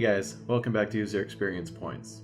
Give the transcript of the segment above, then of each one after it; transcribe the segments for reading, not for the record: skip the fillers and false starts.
guys, welcome back to User Experience Points.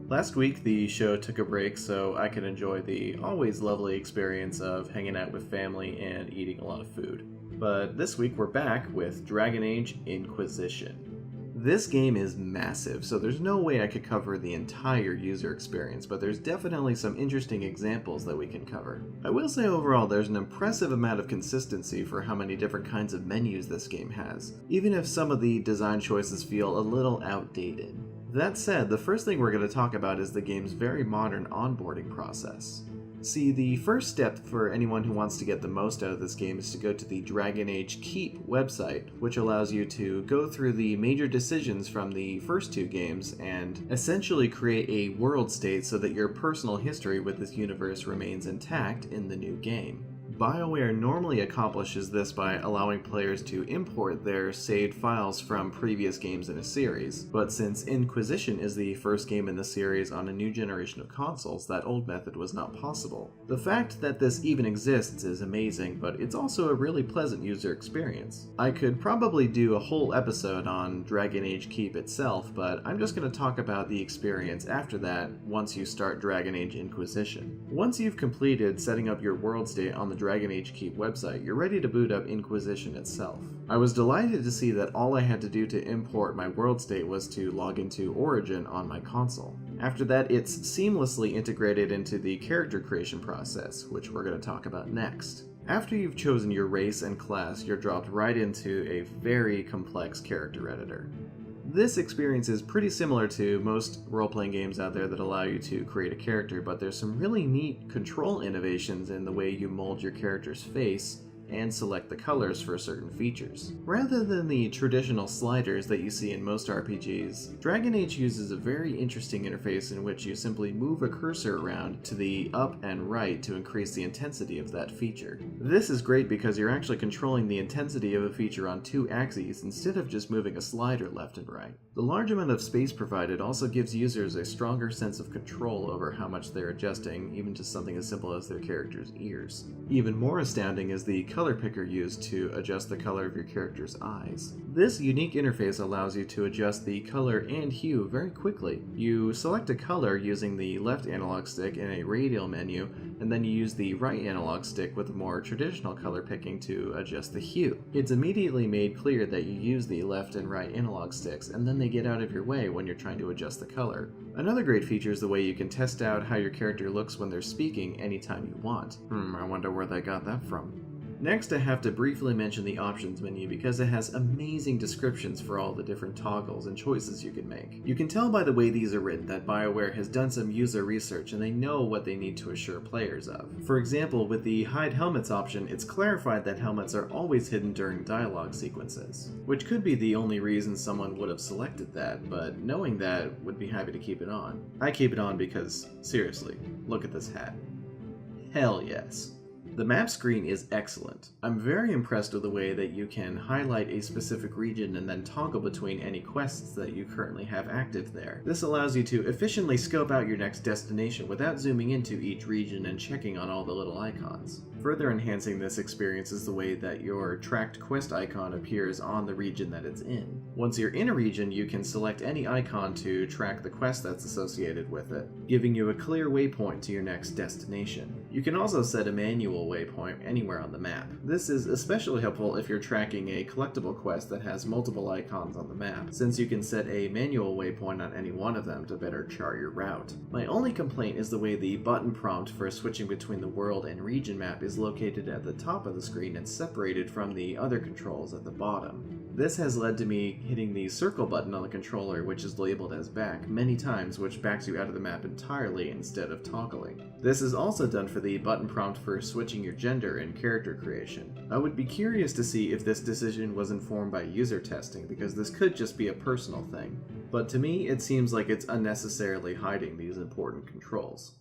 Last week the show took a break so I could enjoy the always lovely experience of hanging out with family and eating a lot of food. But this week we're back with Dragon Age Inquisition. This game is massive, so there's no way I could cover the entire user experience, but there's definitely some interesting examples that we can cover. I will say overall there's an impressive amount of consistency for how many different kinds of menus this game has, even if some of the design choices feel a little outdated. That said, the first thing we're going to talk about is the game's very modern onboarding process. See, the first step for anyone who wants to get the most out of this game is to go to the Dragon Age Keep website, which allows you to go through the major decisions from the first two games and essentially create a world state so that your personal history with this universe remains intact in the new game. BioWare normally accomplishes this by allowing players to import their saved files from previous games in a series, but since Inquisition is the first game in the series on a new generation of consoles, that old method was not possible. The fact that this even exists is amazing, but it's also a really pleasant user experience. I could probably do a whole episode on Dragon Age Keep itself, but I'm just going to talk about the experience after that once you start Dragon Age Inquisition. Once you've completed setting up your world state on the Dragon Age Keep website, you're ready to boot up Inquisition itself. I was delighted to see that all I had to do to import my world state was to log into Origin on my console. After that, it's seamlessly integrated into the character creation process, which we're going to talk about next. After you've chosen your race and class, you're dropped right into a very complex character editor. This experience is pretty similar to most role-playing games out there that allow you to create a character, but there's some really neat control innovations in the way you mold your character's face and select the colors for certain features. Rather than the traditional sliders that you see in most RPGs, Dragon Age uses a very interesting interface in which you simply move a cursor around to the up and right to increase the intensity of that feature. This is great because you're actually controlling the intensity of a feature on two axes instead of just moving a slider left and right. The large amount of space provided also gives users a stronger sense of control over how much they're adjusting, even to something as simple as their character's ears. Even more astounding is the color picker used to adjust the color of your character's eyes. This unique interface allows you to adjust the color and hue very quickly. You select a color using the left analog stick in a radial menu, and then you use the right analog stick with the more traditional color picking to adjust the hue. It's immediately made clear that you use the left and right analog sticks, and then they get out of your way when you're trying to adjust the color. Another great feature is the way you can test out how your character looks when they're speaking anytime you want. I wonder where they got that from. Next, I have to briefly mention the options menu because it has amazing descriptions for all the different toggles and choices you can make. You can tell by the way these are written that BioWare has done some user research and they know what they need to assure players of. For example, with the hide helmets option, it's clarified that helmets are always hidden during dialogue sequences, which could be the only reason someone would have selected that, but knowing that, would be happy to keep it on. I keep it on because, seriously, look at this hat. Hell yes. The map screen is excellent. I'm very impressed with the way that you can highlight a specific region and then toggle between any quests that you currently have active there. This allows you to efficiently scope out your next destination without zooming into each region and checking on all the little icons. Further enhancing this experience is the way that your tracked quest icon appears on the region that it's in. Once you're in a region, you can select any icon to track the quest that's associated with it, giving you a clear waypoint to your next destination. You can also set a manual waypoint anywhere on the map. This is especially helpful if you're tracking a collectible quest that has multiple icons on the map, since you can set a manual waypoint on any one of them to better chart your route. My only complaint is the way the button prompt for switching between the world and region map is located at the top of the screen and separated from the other controls at the bottom. This has led to me hitting the circle button on the controller, which is labeled as back, many times, which backs you out of the map entirely instead of toggling. This is also done for the button prompt for switching your gender in character creation. I would be curious to see if this decision was informed by user testing, because this could just be a personal thing. But to me, it seems like it's unnecessarily hiding these important controls.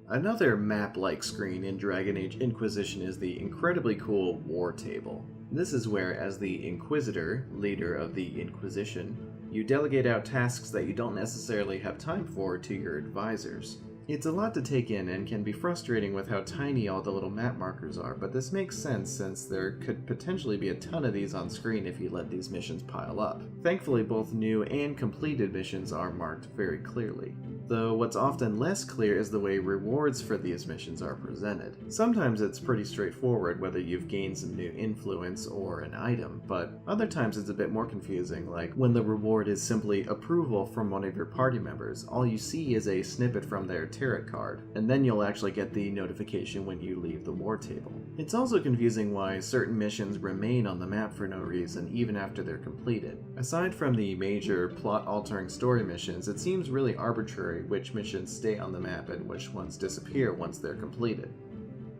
Another map-like screen in Dragon Age Inquisition is the incredibly cool War Table. This is where, as the Inquisitor, leader of the Inquisition, you delegate out tasks that you don't necessarily have time for to your advisors. It's a lot to take in and can be frustrating with how tiny all the little map markers are, but this makes sense since there could potentially be a ton of these on screen if you let these missions pile up. Thankfully, both new and completed missions are marked very clearly. Though what's often less clear is the way rewards for these missions are presented. Sometimes it's pretty straightforward whether you've gained some new influence or an item, but other times it's a bit more confusing, like when the reward is simply approval from one of your party members. All you see is a snippet from their tarot card, and then you'll actually get the notification when you leave the war table. It's also confusing why certain missions remain on the map for no reason, even after they're completed. Aside from the major plot-altering story missions, it seems really arbitrary which missions stay on the map and which ones disappear once they're completed.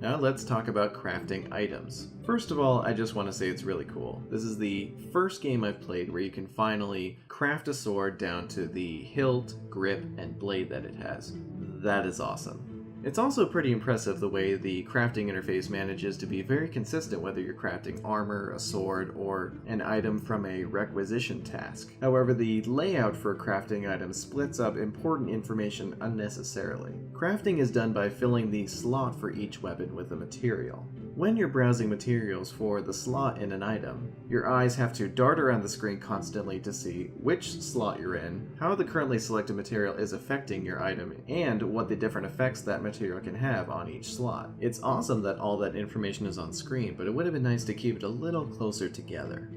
Now let's talk about crafting items. First of all, I just want to say it's really cool. This is the first game I've played where you can finally craft a sword down to the hilt, grip, and blade that it has. That is awesome. It's also pretty impressive the way the crafting interface manages to be very consistent whether you're crafting armor, a sword, or an item from a requisition task. However, the layout for crafting items splits up important information unnecessarily. Crafting is done by filling the slot for each weapon with a material. When you're browsing materials for the slot in an item, your eyes have to dart around the screen constantly to see which slot you're in, how the currently selected material is affecting your item, and what the different effects that material can have on each slot. It's awesome that all that information is on screen, but it would have been nice to keep it a little closer together.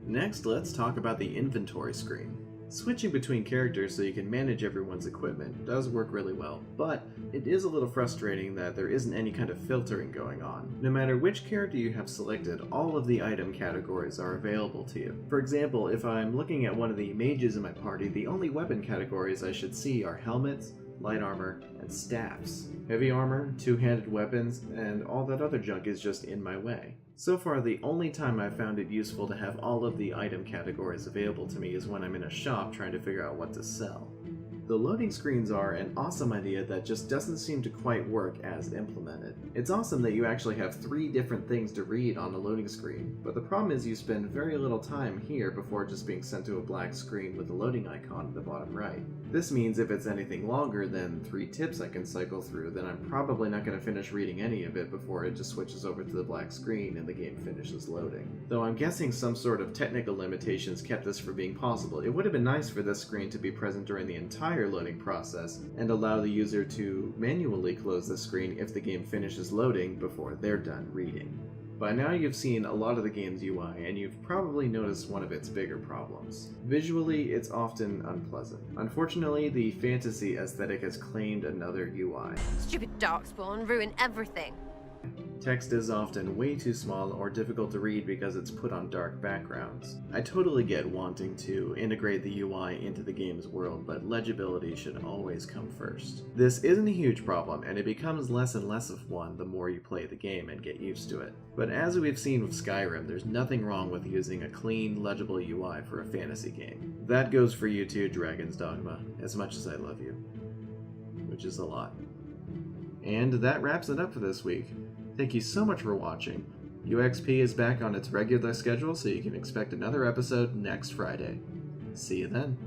Next, let's talk about the inventory screen. Switching between characters so you can manage everyone's equipment does work really well, but it is a little frustrating that there isn't any kind of filtering going on. No matter which character you have selected, all of the item categories are available to you. For example, if I'm looking at one of the mages in my party, the only weapon categories I should see are helmets, light armor, and staffs. Heavy armor, two-handed weapons, and all that other junk is just in my way. So far, the only time I've found it useful to have all of the item categories available to me is when I'm in a shop trying to figure out what to sell. The loading screens are an awesome idea that just doesn't seem to quite work as implemented. It's awesome that you actually have 3 different things to read on a loading screen, but the problem is you spend very little time here before just being sent to a black screen with the loading icon at the bottom right. This means if it's anything longer than 3 tips I can cycle through, then I'm probably not going to finish reading any of it before it just switches over to the black screen and the game finishes loading. Though I'm guessing some sort of technical limitations kept this from being possible. It would have been nice for this screen to be present during the entire loading process and allow the user to manually close the screen if the game finishes loading before they're done reading. By now you've seen a lot of the game's UI, and you've probably noticed one of its bigger problems. Visually, it's often unpleasant. Unfortunately, the fantasy aesthetic has claimed another UI. Stupid Darkspawn ruin everything. Text is often way too small or difficult to read because it's put on dark backgrounds. I totally get wanting to integrate the UI into the game's world, but legibility should always come first. This isn't a huge problem, and it becomes less and less of one the more you play the game and get used to it. But as we've seen with Skyrim, there's nothing wrong with using a clean, legible UI for a fantasy game. That goes for you too, Dragon's Dogma, as much as I love you. Which is a lot. And that wraps it up for this week. Thank you so much for watching. UXP is back on its regular schedule, so you can expect another episode next Friday. See you then.